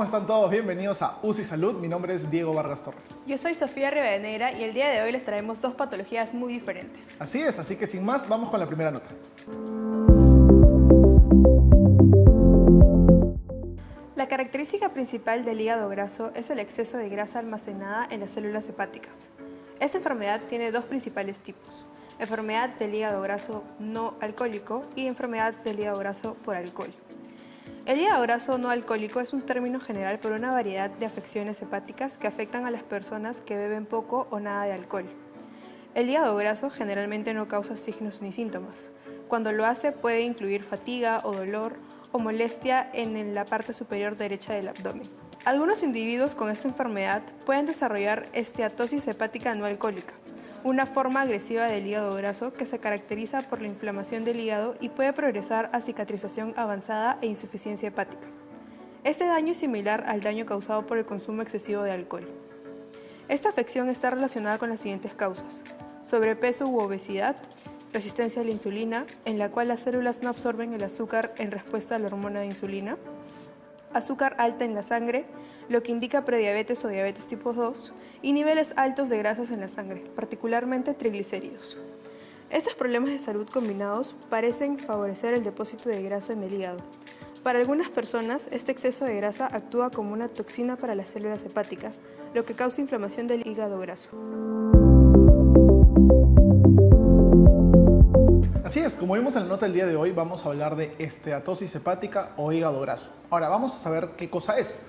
¿Cómo están todos? Bienvenidos a UCI Salud. Mi nombre es Diego Vargas Torres. Yo soy Sofía Rivadeneira y el día de hoy les traemos dos patologías muy diferentes. Así es, así que sin más, vamos con la primera nota. La característica principal del hígado graso es el exceso de grasa almacenada en las células hepáticas. Esta enfermedad tiene dos principales tipos: enfermedad del hígado graso no alcohólico y enfermedad del hígado graso por alcohol. El hígado graso no alcohólico es un término general por una variedad de afecciones hepáticas que afectan a las personas que beben poco o nada de alcohol. El hígado graso generalmente no causa signos ni síntomas. Cuando lo hace puede incluir fatiga o dolor o molestia en la parte superior derecha del abdomen. Algunos individuos con esta enfermedad pueden desarrollar esteatosis hepática no alcohólica, una forma agresiva del hígado graso que se caracteriza por la inflamación del hígado y puede progresar a cicatrización avanzada e insuficiencia hepática. Este daño es similar al daño causado por el consumo excesivo de alcohol. Esta afección está relacionada con las siguientes causas: sobrepeso u obesidad, resistencia a la insulina, en la cual las células no absorben el azúcar en respuesta a la hormona de insulina, azúcar alta en la sangre, lo que indica prediabetes o diabetes tipo 2, y niveles altos de grasas en la sangre, particularmente triglicéridos. Estos problemas de salud combinados parecen favorecer el depósito de grasa en el hígado. Para algunas personas, este exceso de grasa actúa como una toxina para las células hepáticas, lo que causa inflamación del hígado graso. Así es, como vimos en la nota del día de hoy, vamos a hablar de esteatosis hepática o hígado graso. Ahora, vamos a saber qué cosa es.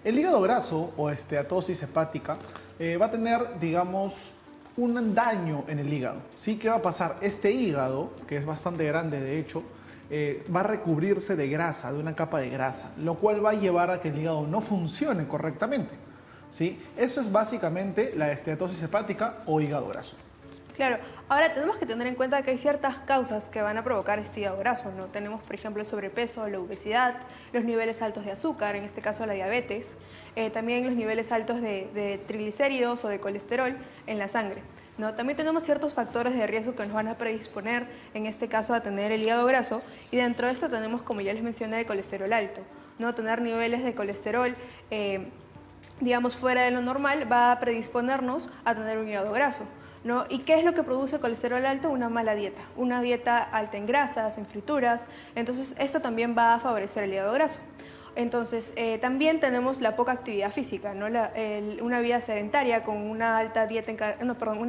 El hígado graso o esteatosis hepática va a tener, digamos, un daño en el hígado. ¿Sí? ¿Qué va a pasar? Este hígado, que es bastante grande de hecho, va a recubrirse de grasa, de una capa de grasa, lo cual va a llevar a que el hígado no funcione correctamente. ¿Sí? Eso es básicamente la esteatosis hepática o hígado graso. Claro, ahora tenemos que tener en cuenta que hay ciertas causas que van a provocar este hígado graso, ¿no? Tenemos, por ejemplo, el sobrepeso, la obesidad, los niveles altos de azúcar, en este caso la diabetes, también los niveles altos de triglicéridos o de colesterol en la sangre, ¿no? También tenemos ciertos factores de riesgo que nos van a predisponer, en este caso, a tener el hígado graso, y dentro de esto tenemos, como ya les mencioné, el colesterol alto, ¿no? Tener niveles de colesterol digamos, fuera de lo normal va a predisponernos a tener un hígado graso, ¿no? ¿Y qué es lo que produce colesterol alto? Una mala dieta, una dieta alta en grasas, en frituras. Entonces esto también va a favorecer el hígado graso. Entonces también tenemos la poca actividad física, ¿no? Una vida sedentaria con una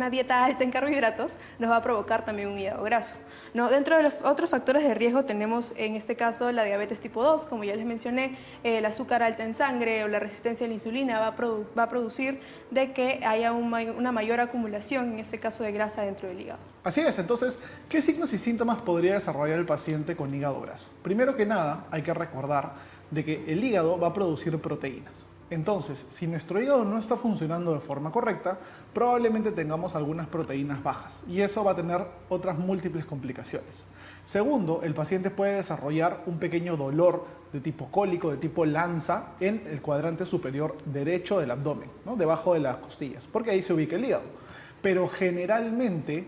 dieta alta en carbohidratos nos va a provocar también un hígado graso, ¿no? Dentro de los otros factores de riesgo tenemos en este caso la diabetes tipo 2, como ya les mencioné, el azúcar alta en sangre o la resistencia a la insulina va a producir de que haya una mayor acumulación, en este caso, de grasa dentro del hígado. Así es, entonces, ¿qué signos y síntomas podría desarrollar el paciente con hígado graso? Primero que nada, hay que recordar de que el hígado va a producir proteínas. Entonces, si nuestro hígado no está funcionando de forma correcta, probablemente tengamos algunas proteínas bajas y eso va a tener otras múltiples complicaciones. Segundo, el paciente puede desarrollar un pequeño dolor de tipo cólico, de tipo lanza en el cuadrante superior derecho del abdomen, ¿no? Debajo de las costillas, porque ahí se ubica el hígado. Pero generalmente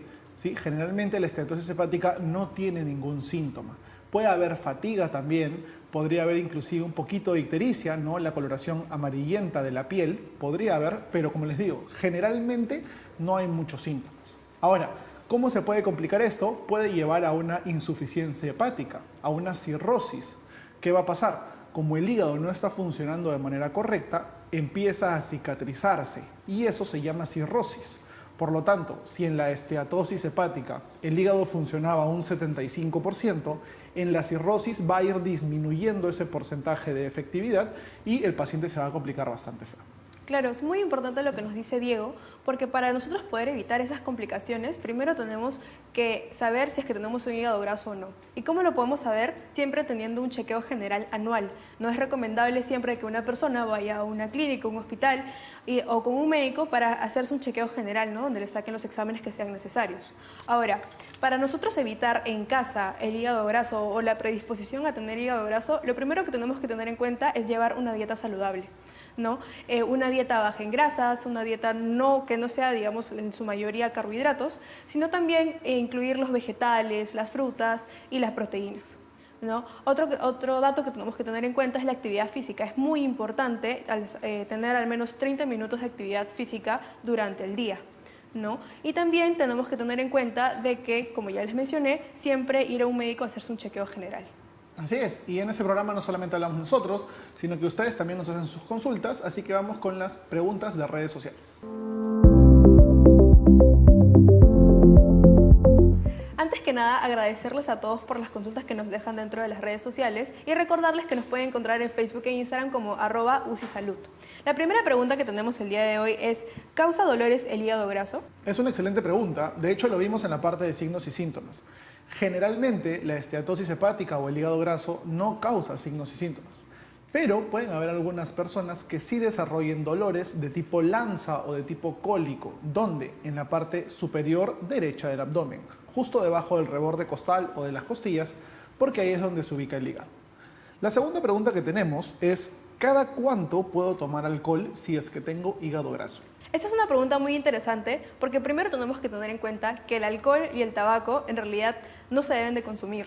la esteatosis hepática no tiene ningún síntoma. Puede haber fatiga también, podría haber inclusive un poquito de ictericia, ¿no? La coloración amarillenta de la piel, podría haber, pero como les digo, generalmente no hay muchos síntomas. Ahora, ¿cómo se puede complicar esto? Puede llevar a una insuficiencia hepática, a una cirrosis. ¿Qué va a pasar? Como el hígado no está funcionando de manera correcta, empieza a cicatrizarse y eso se llama cirrosis. Por lo tanto, si en la esteatosis hepática el hígado funcionaba un 75%, en la cirrosis va a ir disminuyendo ese porcentaje de efectividad y el paciente se va a complicar bastante feo. Claro, es muy importante lo que nos dice Diego, porque para nosotros poder evitar esas complicaciones, primero tenemos que saber si es que tenemos un hígado graso o no. ¿Y cómo lo podemos saber? Siempre teniendo un chequeo general anual. No es recomendable siempre que una persona vaya a una clínica, un hospital o con un médico para hacerse un chequeo general, ¿no? Donde le saquen los exámenes que sean necesarios. Ahora, para nosotros evitar en casa el hígado graso o la predisposición a tener hígado graso, lo primero que tenemos que tener en cuenta es llevar una dieta saludable, ¿no? Una dieta baja en grasas, una dieta que no sea, digamos, en su mayoría carbohidratos, sino también incluir los vegetales, las frutas y las proteínas. ¿no? Otro dato que tenemos que tener en cuenta es la actividad física. Es muy importante tener al menos 30 minutos de actividad física durante el día, ¿no? Y también tenemos que tener en cuenta de que, como ya les mencioné, siempre ir a un médico a hacerse un chequeo general. Así es, y en ese programa no solamente hablamos nosotros, sino que ustedes también nos hacen sus consultas, así que vamos con las preguntas de redes sociales. Antes que nada, agradecerles a todos por las consultas que nos dejan dentro de las redes sociales y recordarles que nos pueden encontrar en Facebook e Instagram como @UCISalud. La primera pregunta que tenemos el día de hoy es, ¿causa dolores el hígado graso? Es una excelente pregunta, de hecho lo vimos en la parte de signos y síntomas. Generalmente la esteatosis hepática o el hígado graso no causa signos y síntomas, pero pueden haber algunas personas que sí desarrollen dolores de tipo lanza o de tipo cólico, donde en la parte superior derecha del abdomen, justo debajo del reborde costal o de las costillas, porque ahí es donde se ubica el hígado. La segunda pregunta que tenemos es, ¿cada cuánto puedo tomar alcohol si es que tengo hígado graso? Esta es una pregunta muy interesante porque primero tenemos que tener en cuenta que el alcohol y el tabaco en realidad no se deben de consumir,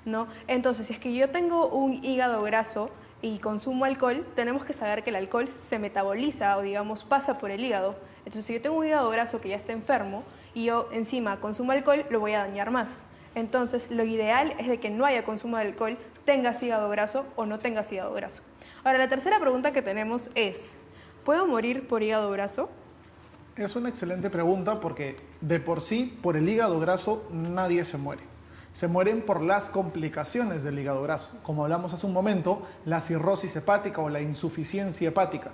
¿no? Entonces, si es que yo tengo un hígado graso y consumo alcohol, tenemos que saber que el alcohol se metaboliza o digamos pasa por el hígado. Entonces, si yo tengo un hígado graso que ya está enfermo y yo encima consumo alcohol, lo voy a dañar más. Entonces, lo ideal es de que no haya consumo de alcohol, tengas hígado graso o no tengas hígado graso. Ahora, la tercera pregunta que tenemos es, ¿puedo morir por hígado graso? Es una excelente pregunta porque de por sí, por el hígado graso, nadie se muere. Se mueren por las complicaciones del hígado graso. Como hablamos hace un momento, la cirrosis hepática o la insuficiencia hepática,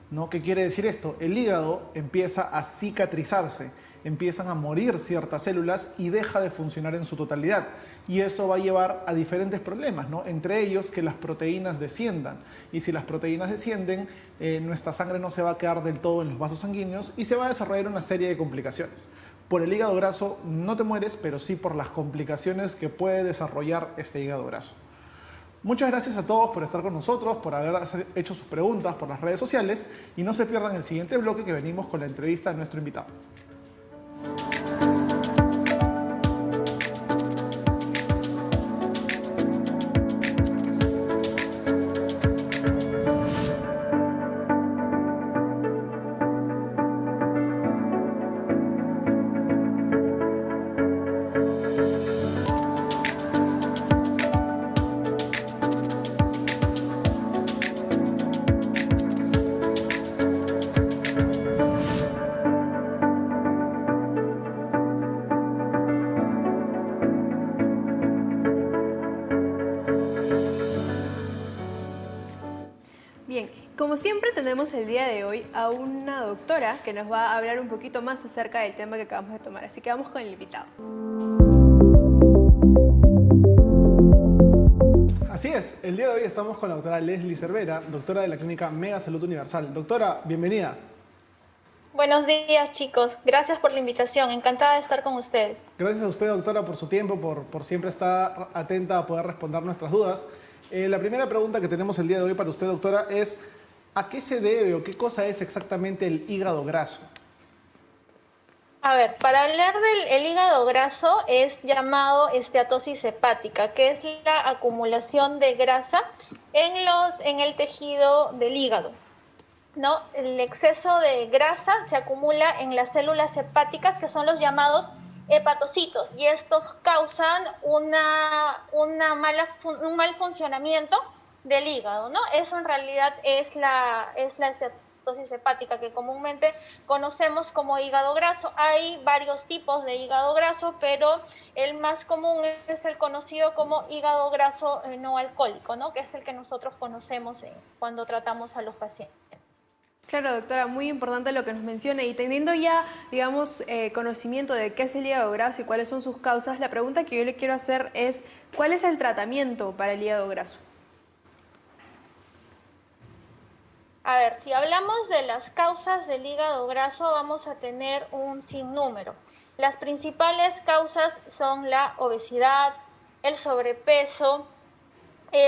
¿no? ¿Qué quiere decir esto? El hígado empieza a cicatrizarse, empiezan a morir ciertas células y deja de funcionar en su totalidad. Y eso va a llevar a diferentes problemas, ¿no? Entre ellos que las proteínas desciendan. Y si las proteínas descienden, nuestra sangre no se va a quedar del todo en los vasos sanguíneos y se va a desarrollar una serie de complicaciones. Por el hígado graso no te mueres, pero sí por las complicaciones que puede desarrollar este hígado graso. Muchas gracias a todos por estar con nosotros, por haber hecho sus preguntas por las redes sociales y no se pierdan el siguiente bloque que venimos con la entrevista a nuestro invitado. Bien, como siempre tenemos el día de hoy a una doctora que nos va a hablar un poquito más acerca del tema que acabamos de tomar, así que vamos con el invitado. Así es, el día de hoy estamos con la doctora Leslie Cervera, doctora de la clínica Mega Salud Universal. Doctora, bienvenida. Buenos días, chicos. Gracias por la invitación. Encantada de estar con ustedes. Gracias a usted, doctora, por su tiempo, por siempre estar atenta a poder responder nuestras dudas. La primera pregunta que tenemos el día de hoy para usted, doctora, es ¿a qué se debe o qué cosa es exactamente el hígado graso? A ver, para hablar del hígado graso es llamado esteatosis hepática, que es la acumulación de grasa en el tejido del hígado, ¿no? El exceso de grasa se acumula en las células hepáticas, que son los llamados hepatocitos, y estos causan un mal funcionamiento del hígado, ¿no? Eso en realidad es la esteatosis hepática, que comúnmente conocemos como hígado graso. Hay varios tipos de hígado graso, pero el más común es el conocido como hígado graso no alcohólico, ¿no? Que es el que nosotros conocemos cuando tratamos a los pacientes. Claro, doctora, muy importante lo que nos menciona y teniendo ya, digamos, conocimiento de qué es el hígado graso y cuáles son sus causas, la pregunta que yo le quiero hacer es, ¿cuál es el tratamiento para el hígado graso? A ver, si hablamos de las causas del hígado graso, vamos a tener un sinnúmero. Las principales causas son la obesidad, el sobrepeso,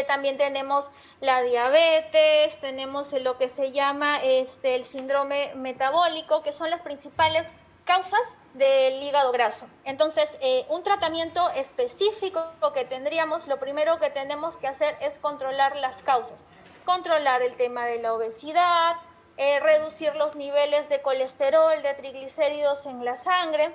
también tenemos la diabetes, tenemos lo que se llama el síndrome metabólico, que son las principales causas del hígado graso. Entonces, un tratamiento específico que tendríamos, lo primero que tenemos que hacer es controlar las causas, controlar el tema de la obesidad, reducir los niveles de colesterol, de triglicéridos en la sangre,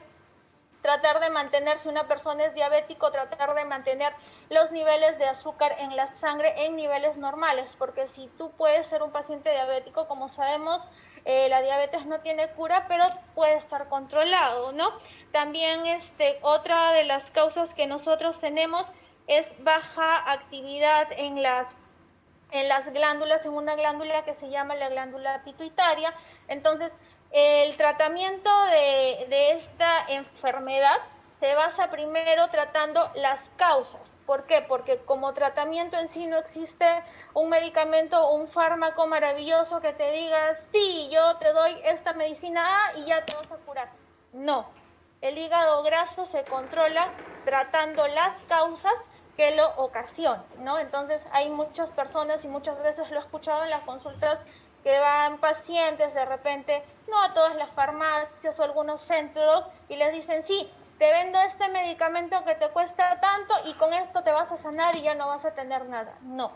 tratar de mantener, si una persona es diabético, tratar de mantener los niveles de azúcar en la sangre en niveles normales, porque si tú puedes ser un paciente diabético, como sabemos, la diabetes no tiene cura, pero puede estar controlado, ¿no? También otra de las causas que nosotros tenemos es baja actividad en las glándulas, en una glándula que se llama la glándula pituitaria. Entonces, el tratamiento de esta enfermedad se basa primero tratando las causas. ¿Por qué? Porque como tratamiento en sí no existe un medicamento, un fármaco maravilloso que te diga, sí, yo te doy esta medicina A y ya te vas a curar. No, el hígado graso se controla tratando las causas que lo ocasionan, ¿no? Entonces hay muchas personas, y muchas veces lo he escuchado en las consultas, que van pacientes de repente, no a todas las farmacias o algunos centros, y les dicen, sí, te vendo este medicamento que te cuesta tanto y con esto te vas a sanar y ya no vas a tener nada. No,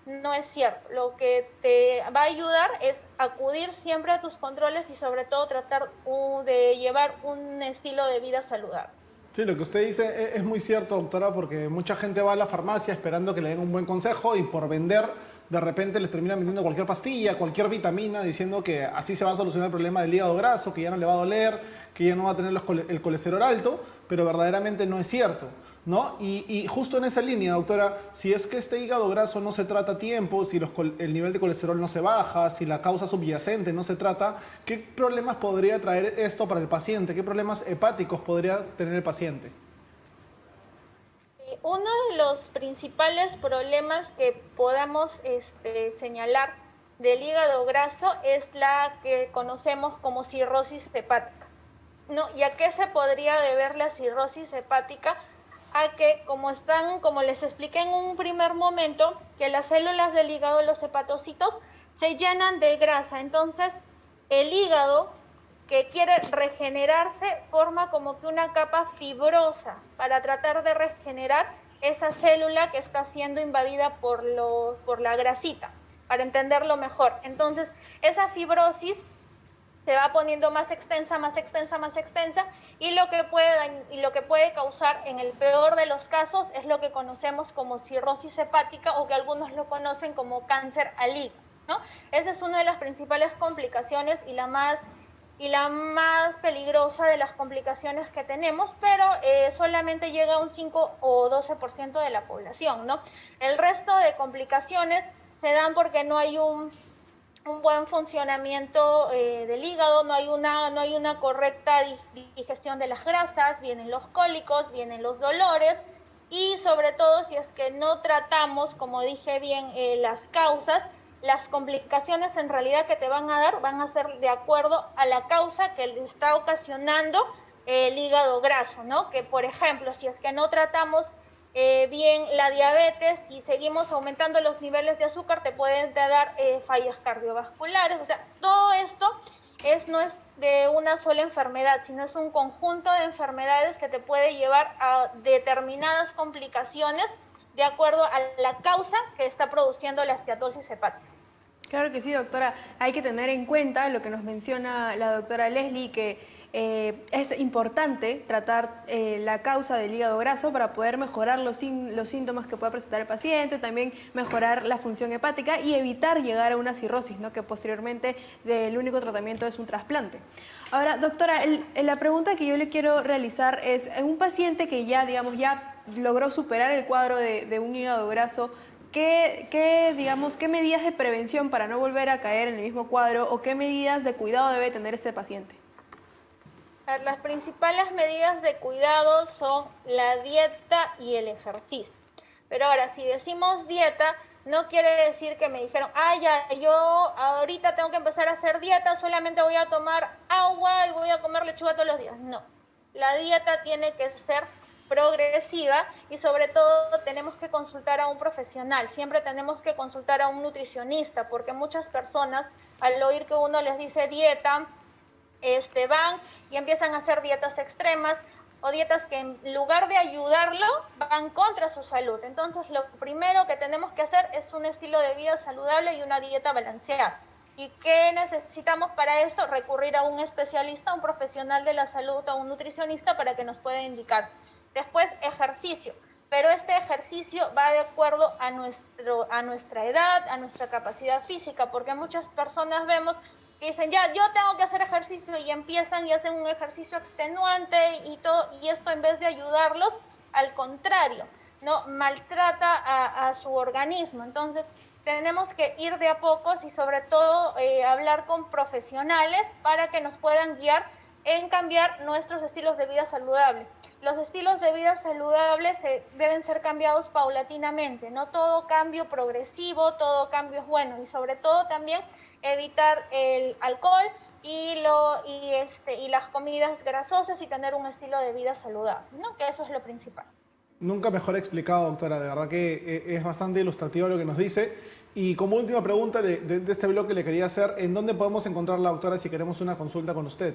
no es cierto. Lo que te va a ayudar es acudir siempre a tus controles y sobre todo tratar de llevar un estilo de vida saludable. Sí, lo que usted dice es muy cierto, doctora, porque mucha gente va a la farmacia esperando que le den un buen consejo y por vender, de repente les terminan vendiendo cualquier pastilla, cualquier vitamina, diciendo que así se va a solucionar el problema del hígado graso, que ya no le va a doler, que ya no va a tener el colesterol alto, pero verdaderamente no es cierto, ¿no? Y justo en esa línea, doctora, si es que este hígado graso no se trata a tiempo, si el nivel de colesterol no se baja, si la causa subyacente no se trata, ¿qué problemas podría traer esto para el paciente? ¿Qué problemas hepáticos podría tener el paciente? Uno de los principales problemas que podamos señalar del hígado graso es la que conocemos como cirrosis hepática, ¿no? ¿Y a qué se podría deber la cirrosis hepática? A que, como les expliqué en un primer momento, que las células del hígado, los hepatocitos, se llenan de grasa. Entonces, el hígado, que quiere regenerarse, forma como que una capa fibrosa para tratar de regenerar esa célula que está siendo invadida por la grasita, para entenderlo mejor. Entonces, esa fibrosis se va poniendo más extensa, más extensa, más extensa, y lo que puede causar, en el peor de los casos, es lo que conocemos como cirrosis hepática, o que algunos lo conocen como cáncer al hígado, ¿no? Esa es una de las principales complicaciones y la más peligrosa de las complicaciones que tenemos, pero solamente llega a un 5 o 12% de la población, ¿no? El resto de complicaciones se dan porque no hay un buen funcionamiento del hígado, no hay una correcta digestión de las grasas, vienen los cólicos, vienen los dolores, y sobre todo si es que no tratamos, como dije bien, las causas, las complicaciones en realidad que te van a dar van a ser de acuerdo a la causa que le está ocasionando el hígado graso, ¿no? Que, por ejemplo, si es que no tratamos bien la diabetes y seguimos aumentando los niveles de azúcar, te pueden dar fallas cardiovasculares. O sea, todo esto no es de una sola enfermedad, sino es un conjunto de enfermedades que te puede llevar a determinadas complicaciones de acuerdo a la causa que está produciendo la esteatosis hepática. Claro que sí, doctora. Hay que tener en cuenta lo que nos menciona la doctora Leslie, que es importante tratar la causa del hígado graso para poder mejorar los síntomas que pueda presentar el paciente, también mejorar la función hepática y evitar llegar a una cirrosis, ¿no? Que posteriormente el único tratamiento es un trasplante. Ahora, doctora, la pregunta que yo le quiero realizar es, en un paciente que ya logró superar el cuadro de un hígado graso, ¿qué medidas de prevención para no volver a caer en el mismo cuadro o qué medidas de cuidado debe tener este paciente? Las principales medidas de cuidado son la dieta y el ejercicio. Pero ahora, si decimos dieta, no quiere decir que me dijeron, yo ahorita tengo que empezar a hacer dieta, solamente voy a tomar agua y voy a comer lechuga todos los días. No, la dieta tiene que ser progresiva y sobre todo tenemos que consultar a un profesional. Siempre tenemos que consultar a un nutricionista, porque muchas personas, al oír que uno les dice dieta, van y empiezan a hacer dietas extremas o dietas que en lugar de ayudarlo van contra su salud. Entonces lo primero que tenemos que hacer es un estilo de vida saludable y una dieta balanceada. ¿Y qué necesitamos para esto? Recurrir a un especialista, un profesional de la salud o un nutricionista para que nos pueda indicar. Después, ejercicio. Pero este ejercicio va de acuerdo a nuestra edad, a nuestra capacidad física, porque muchas personas vemos que dicen, ya, yo tengo que hacer ejercicio y empiezan y hacen un ejercicio extenuante y todo, y esto en vez de ayudarlos, al contrario, ¿no? Maltrata a su organismo. Entonces, tenemos que ir de a pocos y sobre todo hablar con profesionales para que nos puedan guiar en cambiar nuestros estilos de vida saludables. Los estilos de vida saludables deben ser cambiados paulatinamente, no todo cambio progresivo, todo cambio es bueno, y sobre todo también evitar el alcohol y las comidas grasosas y tener un estilo de vida saludable, ¿no? Que eso es lo principal. Nunca mejor explicado, doctora. De verdad que es bastante ilustrativo lo que nos dice. Y como última pregunta de este bloque le quería hacer, ¿en dónde podemos encontrar la doctora si queremos una consulta con usted?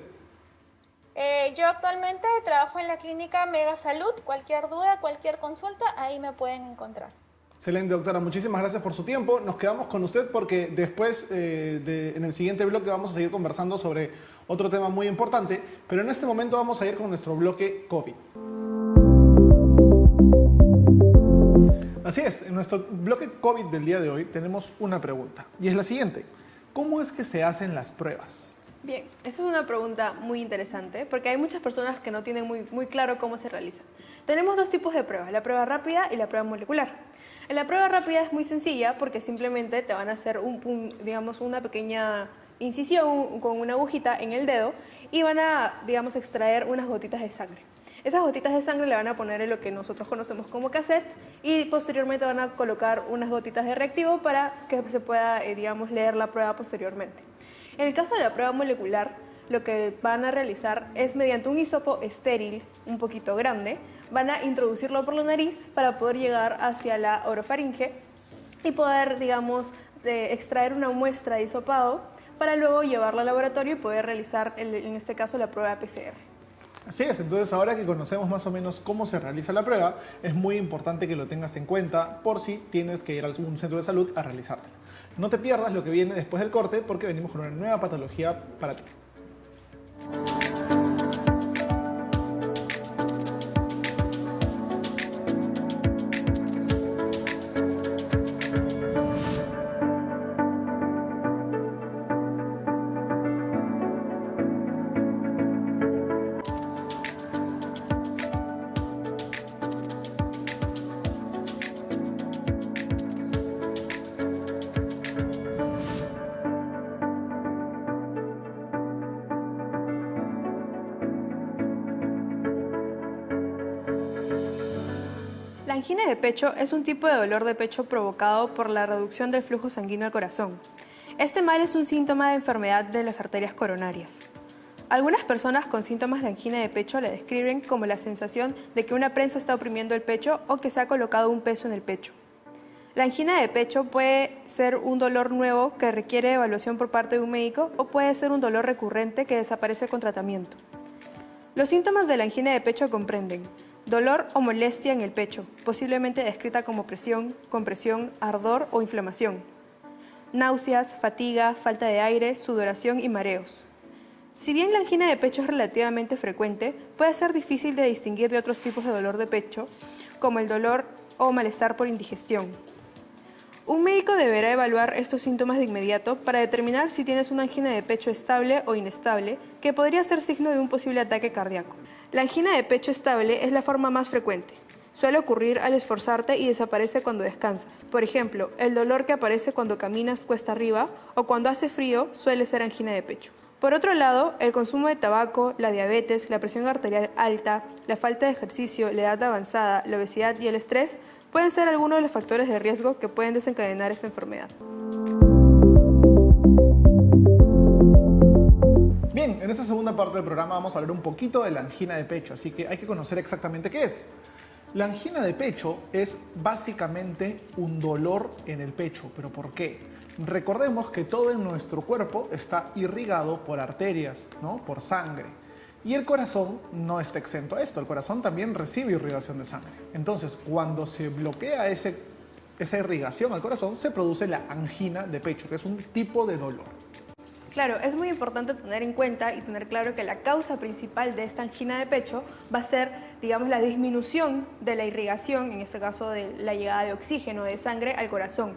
Yo actualmente trabajo en la clínica Mega Salud. Cualquier duda, cualquier consulta, ahí me pueden encontrar. Excelente, doctora. Muchísimas gracias por su tiempo. Nos quedamos con usted porque después, en el siguiente bloque, vamos a seguir conversando sobre otro tema muy importante. Pero en este momento vamos a ir con nuestro bloque COVID. Así es, en nuestro bloque COVID del día de hoy tenemos una pregunta. Y es la siguiente. ¿Cómo es que se hacen las pruebas? Bien, esta es una pregunta muy interesante porque hay muchas personas que no tienen muy claro cómo se realiza. Tenemos dos tipos de pruebas, la prueba rápida y la prueba molecular. En la prueba rápida es muy sencilla porque simplemente te van a hacer una pequeña incisión con una agujita en el dedo y van a, extraer unas gotitas de sangre. Esas gotitas de sangre le van a poner en lo que nosotros conocemos como cassette y posteriormente van a colocar unas gotitas de reactivo para que se pueda, leer la prueba posteriormente. En el caso de la prueba molecular, lo que van a realizar es mediante un hisopo estéril un poquito grande, van a introducirlo por la nariz para poder llegar hacia la orofaringe y poder, extraer una muestra de hisopado para luego llevarla al laboratorio y poder realizar, en este caso, la prueba PCR. Así es, entonces ahora que conocemos más o menos cómo se realiza la prueba, es muy importante que lo tengas en cuenta por si tienes que ir a algún centro de salud a realizártela. No te pierdas lo que viene después del corte porque venimos con una nueva patología para ti. La angina de pecho es un tipo de dolor de pecho provocado por la reducción del flujo sanguíneo al corazón. Este mal es un síntoma de enfermedad de las arterias coronarias. Algunas personas con síntomas de angina de pecho le describen como la sensación de que una prensa está oprimiendo el pecho o que se ha colocado un peso en el pecho. La angina de pecho puede ser un dolor nuevo que requiere evaluación por parte de un médico o puede ser un dolor recurrente que desaparece con tratamiento. Los síntomas de la angina de pecho comprenden dolor o molestia en el pecho, posiblemente descrita como presión, compresión, ardor o inflamación. Náuseas, fatiga, falta de aire, sudoración y mareos. Si bien la angina de pecho es relativamente frecuente, puede ser difícil de distinguir de otros tipos de dolor de pecho, como el dolor o malestar por indigestión. Un médico deberá evaluar estos síntomas de inmediato para determinar si tienes una angina de pecho estable o inestable, que podría ser signo de un posible ataque cardíaco. La angina de pecho estable es la forma más frecuente. Suele ocurrir al esforzarte y desaparece cuando descansas. Por ejemplo, el dolor que aparece cuando caminas cuesta arriba o cuando hace frío suele ser angina de pecho. Por otro lado, el consumo de tabaco, la diabetes, la presión arterial alta, la falta de ejercicio, la edad avanzada, la obesidad y el estrés pueden ser algunos de los factores de riesgo que pueden desencadenar esta enfermedad. Bien, en esta segunda parte del programa vamos a hablar un poquito de la angina de pecho, así que hay que conocer exactamente qué es. La angina de pecho es básicamente un dolor en el pecho, ¿pero por qué? Recordemos que todo en nuestro cuerpo está irrigado por arterias, ¿no? Por sangre. Y el corazón no está exento a esto. El corazón también recibe irrigación de sangre. Entonces, cuando se bloquea esa irrigación al corazón, se produce la angina de pecho, que es un tipo de dolor. Claro, es muy importante tener en cuenta y tener claro que la causa principal de esta angina de pecho va a ser, digamos, la disminución de la irrigación, en este caso de la llegada de oxígeno de sangre al corazón.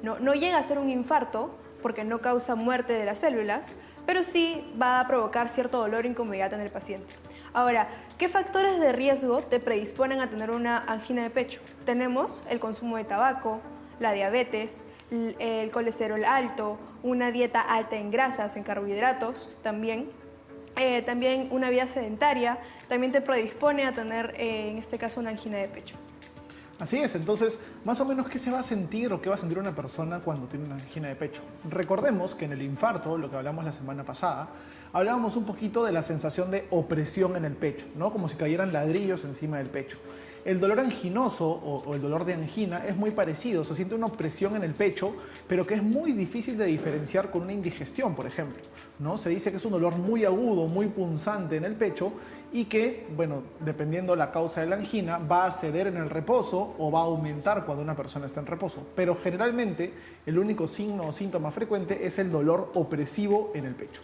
No llega a ser un infarto porque no causa muerte de las células, pero sí va a provocar cierto dolor e incomodidad en el paciente. Ahora, ¿qué factores de riesgo te predisponen a tener una angina de pecho? Tenemos el consumo de tabaco, la diabetes, el colesterol alto, una dieta alta en grasas, en carbohidratos también. También una vida sedentaria también te predispone a tener, en este caso, una angina de pecho. Así es, entonces, más o menos, ¿qué se va a sentir o qué va a sentir una persona cuando tiene una angina de pecho? Recordemos que en el infarto, lo que hablamos la semana pasada, hablábamos un poquito de la sensación de opresión en el pecho, ¿no? Como si cayeran ladrillos encima del pecho. El dolor anginoso o el dolor de angina es muy parecido, se siente una opresión en el pecho, pero que es muy difícil de diferenciar con una indigestión, por ejemplo, ¿no? Se dice que es un dolor muy agudo, muy punzante en el pecho y que, bueno, dependiendo la causa de la angina, va a ceder en el reposo o va a aumentar cuando una persona está en reposo. Pero generalmente el único signo o síntoma frecuente es el dolor opresivo en el pecho.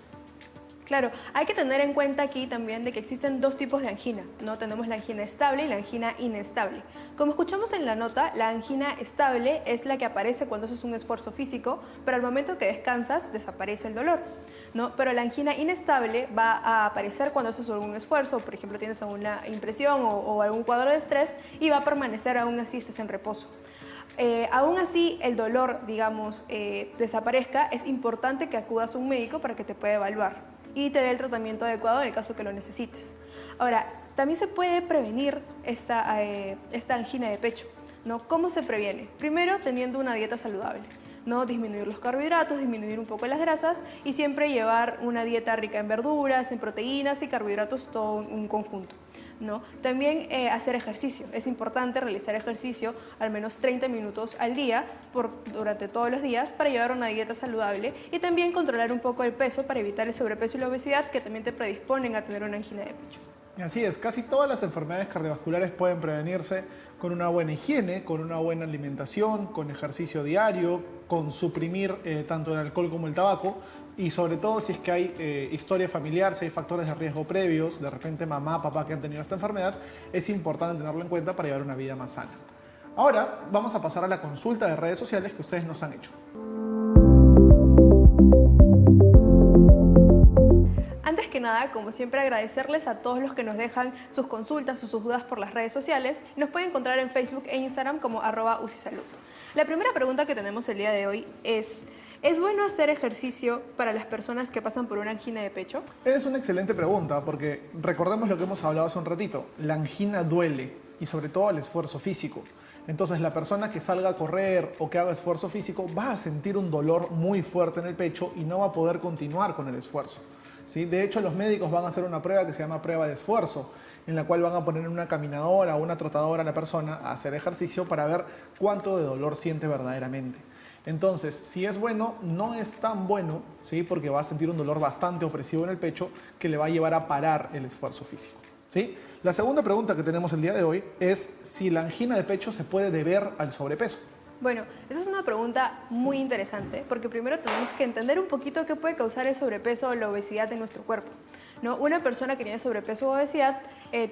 Claro, hay que tener en cuenta aquí también de que existen dos tipos de angina, ¿no? Tenemos la angina estable y la angina inestable. Como escuchamos en la nota, la angina estable es la que aparece cuando haces un esfuerzo físico, pero al momento que descansas desaparece el dolor, ¿no? Pero la angina inestable va a aparecer cuando haces algún esfuerzo, por ejemplo tienes alguna impresión o algún cuadro de estrés y va a permanecer aún así estés en reposo. Aún así el dolor, digamos, desaparezca, es importante que acudas a un médico para que te pueda evaluar y te dé el tratamiento adecuado en el caso que lo necesites. Ahora, también se puede prevenir esta angina de pecho, ¿no? ¿Cómo se previene? Primero, teniendo una dieta saludable, ¿no? Disminuir los carbohidratos, disminuir un poco las grasas y siempre llevar una dieta rica en verduras, en proteínas y carbohidratos, todo en un conjunto, ¿no? También hacer ejercicio. Es importante realizar ejercicio al menos 30 minutos al día durante todos los días para llevar una dieta saludable y también controlar un poco el peso para evitar el sobrepeso y la obesidad que también te predisponen a tener una angina de pecho. Así es, casi todas las enfermedades cardiovasculares pueden prevenirse con una buena higiene, con una buena alimentación, con ejercicio diario, con suprimir tanto el alcohol como el tabaco y sobre todo si es que hay historia familiar, si hay factores de riesgo previos, de repente mamá, papá que han tenido esta enfermedad, es importante tenerlo en cuenta para llevar una vida más sana. Ahora vamos a pasar a la consulta de redes sociales que ustedes nos han hecho. Antes que nada, como siempre, agradecerles a todos los que nos dejan sus consultas o sus dudas por las redes sociales. Nos pueden encontrar en Facebook e Instagram como @UCISalud. La primera pregunta que tenemos el día de hoy ¿es bueno hacer ejercicio para las personas que pasan por una angina de pecho? Es una excelente pregunta porque recordemos lo que hemos hablado hace un ratito. La angina duele y sobre todo el esfuerzo físico. Entonces la persona que salga a correr o que haga esfuerzo físico va a sentir un dolor muy fuerte en el pecho y no va a poder continuar con el esfuerzo, ¿sí? De hecho, los médicos van a hacer una prueba que se llama prueba de esfuerzo, en la cual van a poner una caminadora o una trotadora a la persona a hacer ejercicio para ver cuánto de dolor siente verdaderamente. Entonces, si es bueno, no es tan bueno, ¿sí? Porque va a sentir un dolor bastante opresivo en el pecho que le va a llevar a parar el esfuerzo físico, ¿sí? La segunda pregunta que tenemos el día de hoy es si la angina de pecho se puede deber al sobrepeso. Bueno, esa es una pregunta muy interesante porque primero tenemos que entender un poquito qué puede causar el sobrepeso o la obesidad en nuestro cuerpo, ¿no? Una persona que tiene sobrepeso o obesidad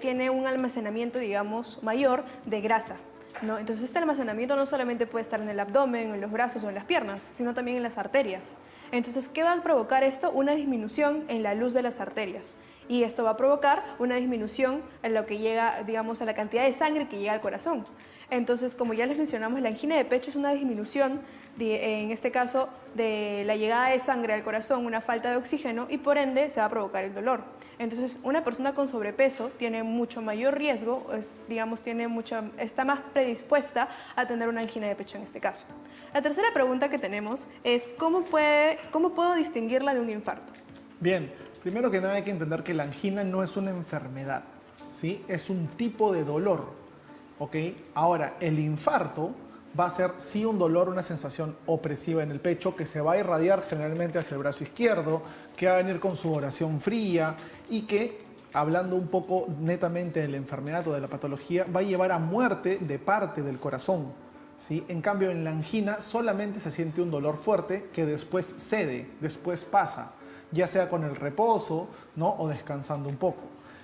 tiene un almacenamiento, digamos, mayor de grasa, ¿no? Entonces este almacenamiento no solamente puede estar en el abdomen, en los brazos o en las piernas, sino también en las arterias. Entonces, ¿qué va a provocar esto? Una disminución en la luz de las arterias. Y esto va a provocar una disminución en lo que llega, digamos, a la cantidad de sangre que llega al corazón. Entonces, como ya les mencionamos, la angina de pecho es una disminución, en este caso, de la llegada de sangre al corazón, una falta de oxígeno y por ende se va a provocar el dolor. Entonces, una persona con sobrepeso tiene mucho mayor riesgo, digamos, está más predispuesta a tener una angina de pecho en este caso. La tercera pregunta que tenemos es, ¿cómo puedo distinguirla de un infarto? Bien, primero que nada hay que entender que la angina no es una enfermedad, ¿sí? Es un tipo de dolor, ¿ok? Ahora, el infarto va a ser sí un dolor, una sensación opresiva en el pecho que se va a irradiar generalmente hacia el brazo izquierdo, que va a venir con sudoración fría y que, hablando un poco netamente de la enfermedad o de la patología, va a llevar a muerte de parte del corazón, ¿sí? En cambio, en la angina solamente se siente un dolor fuerte que después cede, después pasa, ya sea con el reposo, ¿no? O descansando un poco.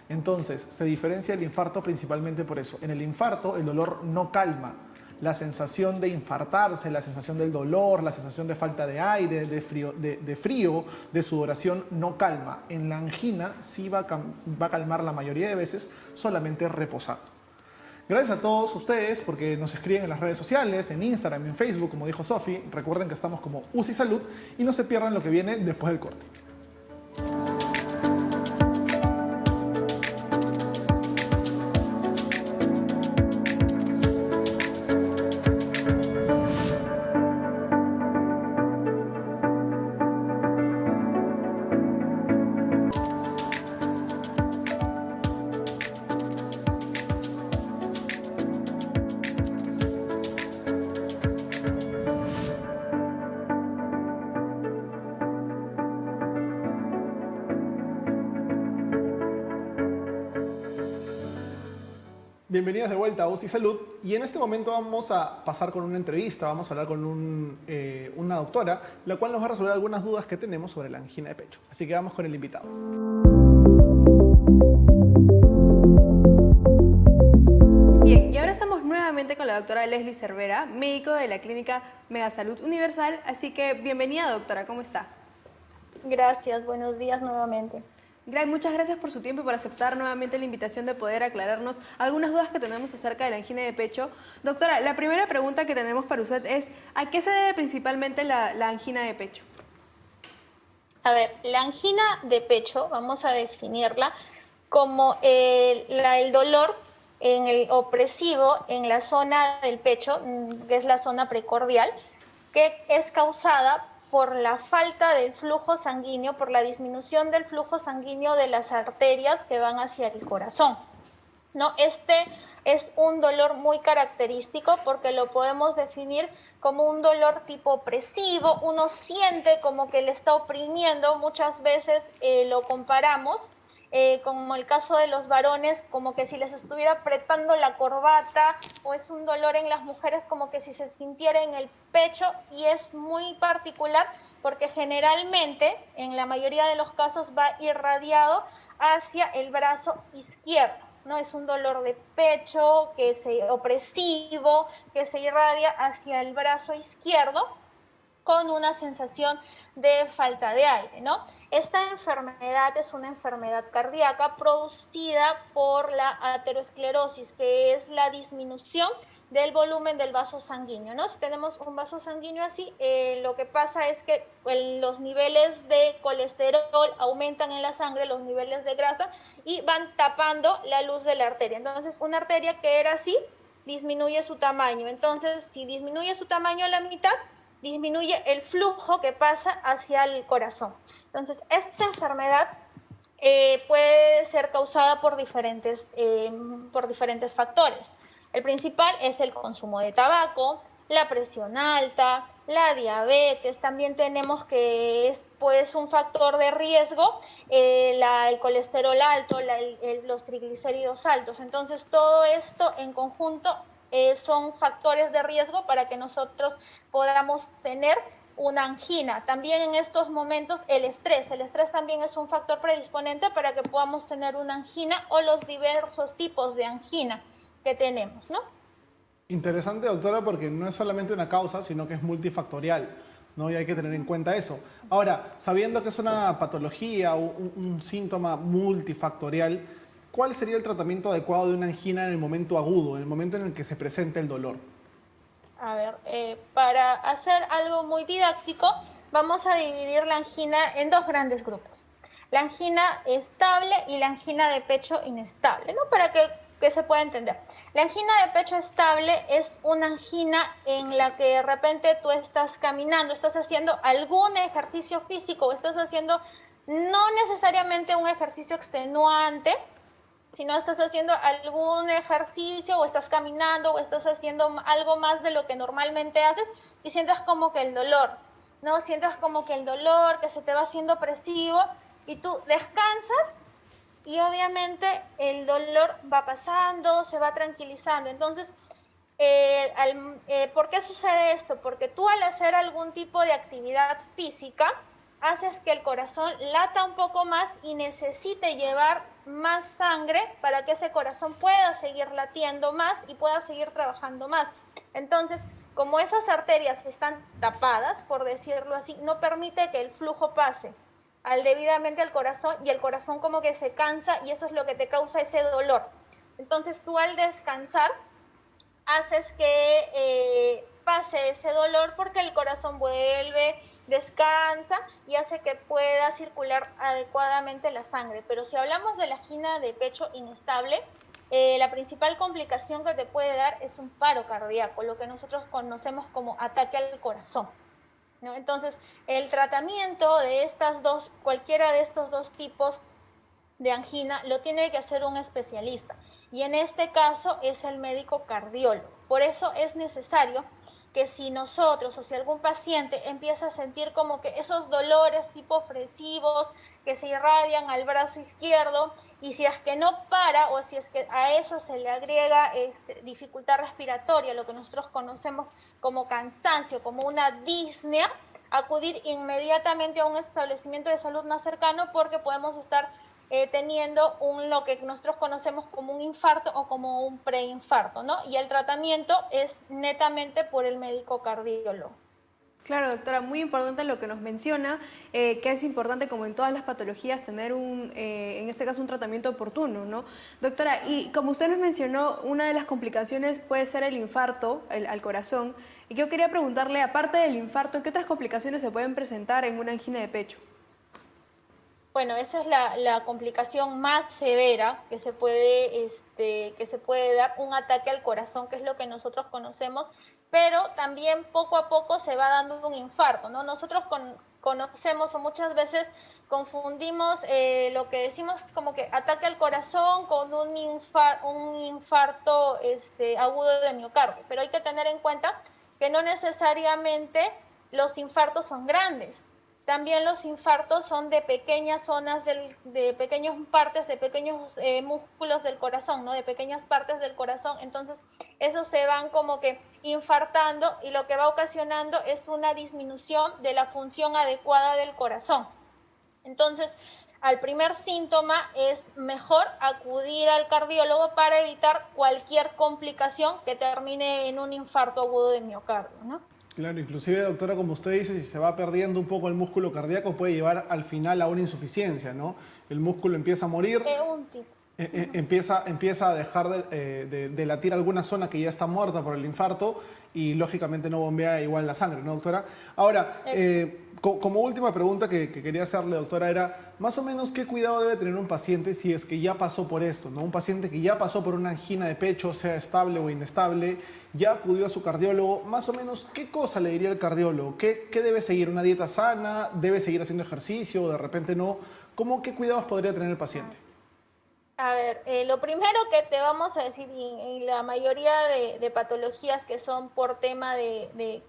Entonces, se diferencia el infarto principalmente por eso. En el infarto, el dolor no calma. La sensación de infartarse, la sensación del dolor, la sensación de falta de aire, de frío, de sudoración, no calma. En la angina sí va a calmar la mayoría de veces solamente reposando. Gracias a todos ustedes porque nos escriben en las redes sociales, en Instagram, en Facebook, como dijo Sofi. Recuerden que estamos como UCI Salud y no se pierdan lo que viene después del corte. Bienvenidos de vuelta a UCI Salud y en este momento vamos a pasar con una entrevista, vamos a hablar con una doctora, la cual nos va a resolver algunas dudas que tenemos sobre la angina de pecho. Así que vamos con el invitado. Bien, y ahora estamos nuevamente con la doctora Leslie Cervera, médico de la clínica Megasalud Universal, así que bienvenida doctora, ¿cómo está? Gracias, buenos días nuevamente. Muchas gracias por su tiempo y por aceptar nuevamente la invitación de poder aclararnos algunas dudas que tenemos acerca de la angina de pecho. Doctora, la primera pregunta que tenemos para usted es, ¿a qué se debe principalmente la angina de pecho? A ver, la angina de pecho, vamos a definirla como el dolor en el opresivo en la zona del pecho, que es la zona precordial, que es causada por la falta del flujo sanguíneo, por la disminución del flujo sanguíneo de las arterias que van hacia el corazón, ¿no? Este es un dolor muy característico porque lo podemos definir como un dolor tipo opresivo, uno siente como que le está oprimiendo, muchas veces lo comparamos como el caso de los varones, como que si les estuviera apretando la corbata, o es un dolor en las mujeres como que si se sintiera en el pecho, y es muy particular porque generalmente, en la mayoría de los casos, va irradiado hacia el brazo izquierdo, ¿no? Es un dolor de pecho opresivo que se irradia hacia el brazo izquierdo con una sensación de falta de aire, ¿no? Esta enfermedad es una enfermedad cardíaca producida por la aterosclerosis, que es la disminución del volumen del vaso sanguíneo, ¿no? Si tenemos un vaso sanguíneo así, lo que pasa es que los niveles de colesterol aumentan en la sangre, los niveles de grasa, y van tapando la luz de la arteria. Entonces, una arteria que era así, disminuye su tamaño. Entonces, si disminuye su tamaño a la mitad, disminuye el flujo que pasa hacia el corazón. Entonces, esta enfermedad puede ser causada por diferentes factores. El principal es el consumo de tabaco, la presión alta, la diabetes. También tenemos que es pues, un factor de riesgo, el colesterol alto, los triglicéridos altos. Entonces, todo esto en conjunto son factores de riesgo para que nosotros podamos tener una angina. También en estos momentos el estrés también es un factor predisponente para que podamos tener una angina o los diversos tipos de angina que tenemos, ¿no? Interesante, doctora, porque no es solamente una causa, sino que es multifactorial, ¿no? Y hay que tener en cuenta eso. Ahora, sabiendo que es una patología o un síntoma multifactorial, ¿cuál sería el tratamiento adecuado de una angina en el momento agudo, en el momento en el que se presenta el dolor? A ver, para hacer algo muy didáctico, vamos a dividir la angina en dos grandes grupos. La angina estable y la angina de pecho inestable, ¿no? Para que se pueda entender. La angina de pecho estable es una angina en la que de repente tú estás caminando, estás haciendo algún ejercicio físico o estás haciendo no necesariamente un ejercicio extenuante, si no estás haciendo algún ejercicio o estás caminando o estás haciendo algo más de lo que normalmente haces y sientes como que el dolor, ¿no? Sientes como que el dolor, que se te va haciendo opresivo y tú descansas y obviamente el dolor va pasando, se va tranquilizando. Entonces, ¿por qué sucede esto? Porque tú al hacer algún tipo de actividad física, haces que el corazón lata un poco más y necesite llevar más sangre para que ese corazón pueda seguir latiendo más y pueda seguir trabajando más. Entonces, como esas arterias están tapadas, por decirlo así, no permite que el flujo pase debidamente al corazón y el corazón como que se cansa y eso es lo que te causa ese dolor. Entonces, tú al descansar haces que pase ese dolor porque el corazón vuelve, descansa y hace que pueda circular adecuadamente la sangre. Pero si hablamos de la angina de pecho inestable, la principal complicación que te puede dar es un paro cardíaco, lo que nosotros conocemos como ataque al corazón, ¿no? Entonces, el tratamiento de cualquiera de estos dos tipos de angina lo tiene que hacer un especialista y en este caso es el médico cardiólogo. Por eso es necesario que si nosotros o si algún paciente empieza a sentir como que esos dolores tipo opresivos que se irradian al brazo izquierdo y si es que no para o si es que a eso se le agrega dificultad respiratoria, lo que nosotros conocemos como cansancio, como una disnea, acudir inmediatamente a un establecimiento de salud más cercano porque podemos estar teniendo lo que nosotros conocemos como un infarto o como un preinfarto, ¿no? Y el tratamiento es netamente por el médico cardiólogo. Claro, doctora, muy importante lo que nos menciona, que es importante, como en todas las patologías, tener en este caso, un tratamiento oportuno, ¿no? Doctora, y como usted nos mencionó, una de las complicaciones puede ser el infarto al corazón. Y yo quería preguntarle, aparte del infarto, ¿qué otras complicaciones se pueden presentar en una angina de pecho? Bueno, esa es la complicación más severa que se puede dar, un ataque al corazón, que es lo que nosotros conocemos, pero también poco a poco se va dando un infarto, ¿no? Nosotros conocemos o muchas veces confundimos lo que decimos como que ataque al corazón con un infarto agudo de miocardio, pero hay que tener en cuenta que no necesariamente los infartos son grandes. También los infartos son de pequeñas zonas, de pequeñas partes, de pequeños músculos del corazón, ¿no? De pequeñas partes del corazón. Entonces, esos se van como que infartando y lo que va ocasionando es una disminución de la función adecuada del corazón. Entonces, al primer síntoma es mejor acudir al cardiólogo para evitar cualquier complicación que termine en un infarto agudo de miocardio, ¿no? Claro, inclusive, doctora, como usted dice, si se va perdiendo un poco el músculo cardíaco puede llevar al final a una insuficiencia, ¿no? El músculo empieza a morir, empieza a dejar de latir alguna zona que ya está muerta por el infarto y lógicamente no bombea igual la sangre, ¿no, doctora? Ahora, como última pregunta que quería hacerle, doctora, era más o menos qué cuidado debe tener un paciente si es que ya pasó por esto, ¿no? Un paciente que ya pasó por una angina de pecho, sea estable o inestable, ya acudió a su cardiólogo, más o menos qué cosa le diría el cardiólogo, qué debe seguir, una dieta sana, debe seguir haciendo ejercicio, de repente no, ¿qué cuidados podría tener el paciente? A ver, lo primero que te vamos a decir, en la mayoría de patologías que son por tema de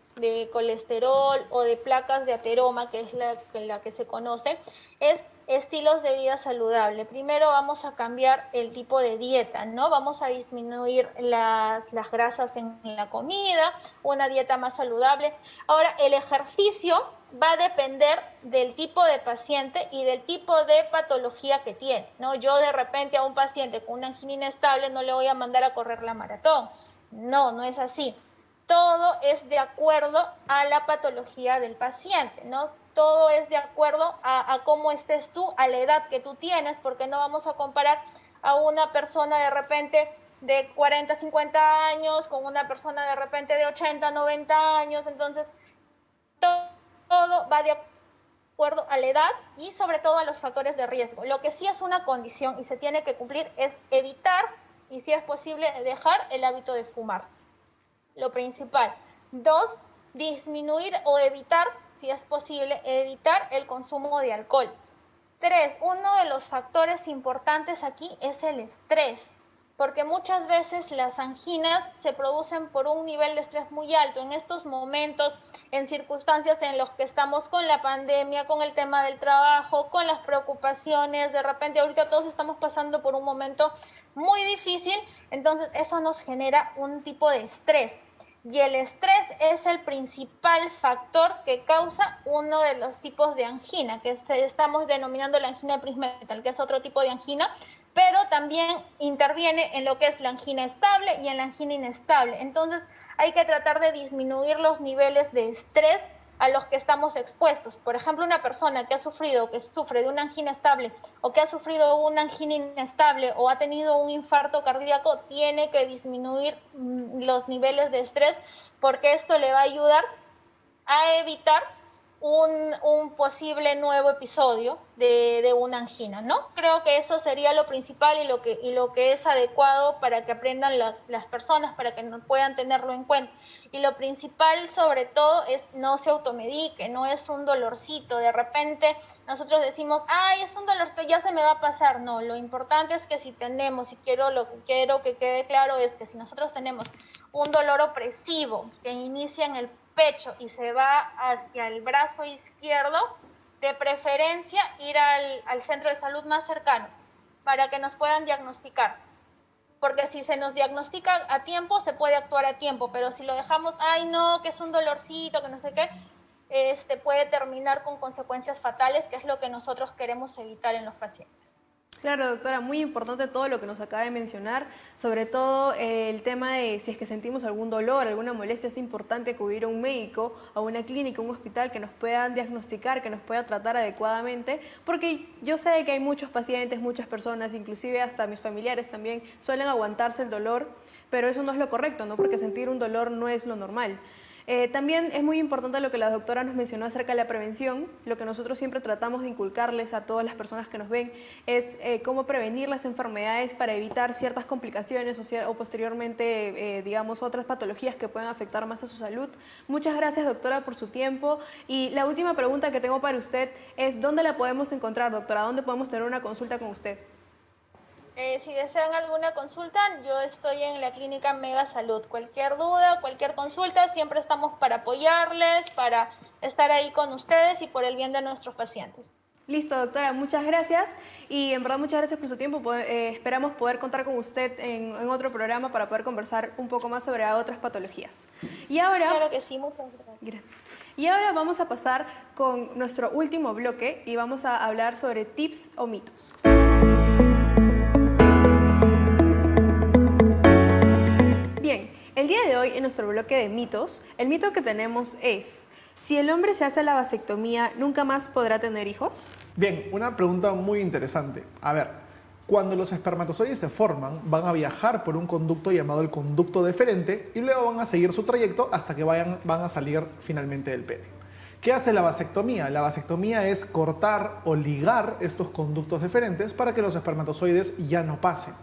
colesterol o de placas de ateroma, que es la que se conoce, es estilos de vida saludable. Primero vamos a cambiar el tipo de dieta, ¿no? Vamos a disminuir las grasas en la comida, una dieta más saludable. Ahora, el ejercicio va a depender del tipo de paciente y del tipo de patología que tiene, ¿no? Yo de repente a un paciente con una angina inestable no le voy a mandar a correr la maratón. No, no es así. Todo es de acuerdo a la patología del paciente, ¿no? Todo es de acuerdo a cómo estés tú, a la edad que tú tienes, porque no vamos a comparar a una persona de repente de 40, 50 años con una persona de repente de 80, 90 años. Entonces, todo va de acuerdo a la edad y sobre todo a los factores de riesgo. Lo que sí es una condición y se tiene que cumplir es evitar y si es posible dejar el hábito de fumar. Lo principal. 2, disminuir o evitar, si es posible, evitar el consumo de alcohol. estrés, uno de los factores importantes aquí es el estrés, porque muchas veces las anginas se producen por un nivel de estrés muy alto. En estos momentos, en circunstancias en las que estamos con la pandemia, con el tema del trabajo, con las preocupaciones, de repente ahorita todos estamos pasando por un momento muy difícil, entonces eso nos genera un tipo de estrés. Y el estrés es el principal factor que causa uno de los tipos de angina, que estamos denominando la angina Prinzmetal, que es otro tipo de angina, pero también interviene en lo que es la angina estable y en la angina inestable. Entonces hay que tratar de disminuir los niveles de estrés a los que estamos expuestos. Por ejemplo, una persona que sufre de una angina estable o que ha sufrido una angina inestable o ha tenido un infarto cardíaco, tiene que disminuir los niveles de estrés, porque esto le va a ayudar a evitar un posible nuevo episodio de una angina, ¿no? Creo que eso sería lo principal y lo que es adecuado para que aprendan las personas, para que no puedan tenerlo en cuenta. Y lo principal, sobre todo, es no se automedique, no es un dolorcito. De repente nosotros decimos, ay, es un dolorcito, ya se me va a pasar. No, lo importante es que si tenemos, lo que quiero que quede claro es que si nosotros tenemos un dolor opresivo que inicia en el pecho y se va hacia el brazo izquierdo, de preferencia ir al centro de salud más cercano para que nos puedan diagnosticar. Porque si se nos diagnostica a tiempo, se puede actuar a tiempo, pero si lo dejamos, ay no, que es un dolorcito, que no sé qué, puede terminar con consecuencias fatales, que es lo que nosotros queremos evitar en los pacientes. Claro, doctora, muy importante todo lo que nos acaba de mencionar, sobre todo el tema de si es que sentimos algún dolor, alguna molestia, es importante acudir a un médico, a una clínica, a un hospital que nos puedan diagnosticar, que nos pueda tratar adecuadamente, porque yo sé que hay muchos pacientes, muchas personas, inclusive hasta mis familiares también, suelen aguantarse el dolor, pero eso no es lo correcto, ¿no? Porque sentir un dolor no es lo normal. También es muy importante lo que la doctora nos mencionó acerca de la prevención. Lo que nosotros siempre tratamos de inculcarles a todas las personas que nos ven es cómo prevenir las enfermedades para evitar ciertas complicaciones o posteriormente, digamos, otras patologías que puedan afectar más a su salud. Muchas gracias, doctora, por su tiempo. Y la última pregunta que tengo para usted es, ¿dónde la podemos encontrar, doctora? ¿Dónde podemos tener una consulta con usted? Si desean alguna consulta, yo estoy en la clínica Mega Salud. Cualquier duda, cualquier consulta, siempre estamos para apoyarles, para estar ahí con ustedes y por el bien de nuestros pacientes. Listo, doctora, muchas gracias y en verdad muchas gracias por su tiempo. Esperamos poder contar con usted en otro programa para poder conversar un poco más sobre otras patologías. Y ahora, claro que sí, muchas gracias. Gracias. Y ahora vamos a pasar con nuestro último bloque y vamos a hablar sobre tips o mitos. Bien, el día de hoy en nuestro bloque de mitos, el mito que tenemos es: si el hombre se hace la vasectomía, ¿nunca más podrá tener hijos? Bien, una pregunta muy interesante. A ver, cuando los espermatozoides se forman, van a viajar por un conducto llamado el conducto deferente y luego van a seguir su trayecto hasta que van a salir finalmente del pene. ¿Qué hace la vasectomía? La vasectomía es cortar o ligar estos conductos deferentes para que los espermatozoides ya no pasen.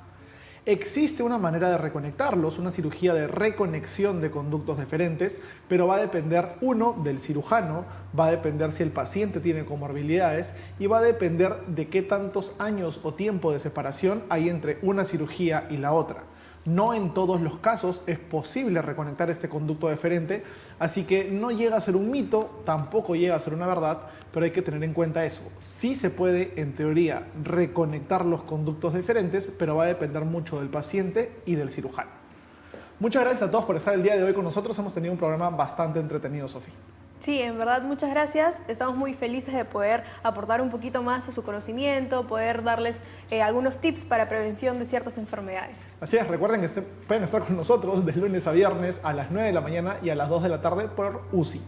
Existe una manera de reconectarlos, una cirugía de reconexión de conductos deferentes, pero va a depender, uno, del cirujano, va a depender si el paciente tiene comorbilidades y va a depender de qué tantos años o tiempo de separación hay entre una cirugía y la otra. No en todos los casos es posible reconectar este conducto deferente, así que no llega a ser un mito, tampoco llega a ser una verdad, pero hay que tener en cuenta eso. Sí se puede, en teoría, reconectar los conductos deferentes, pero va a depender mucho del paciente y del cirujano. Muchas gracias a todos por estar el día de hoy con nosotros. Hemos tenido un programa bastante entretenido, Sofía. Sí, en verdad, muchas gracias. Estamos muy felices de poder aportar un poquito más a su conocimiento, poder darles algunos tips para prevención de ciertas enfermedades. Así es, recuerden que pueden estar con nosotros de lunes a viernes a las 9 de la mañana y a las 2 de la tarde por UCI.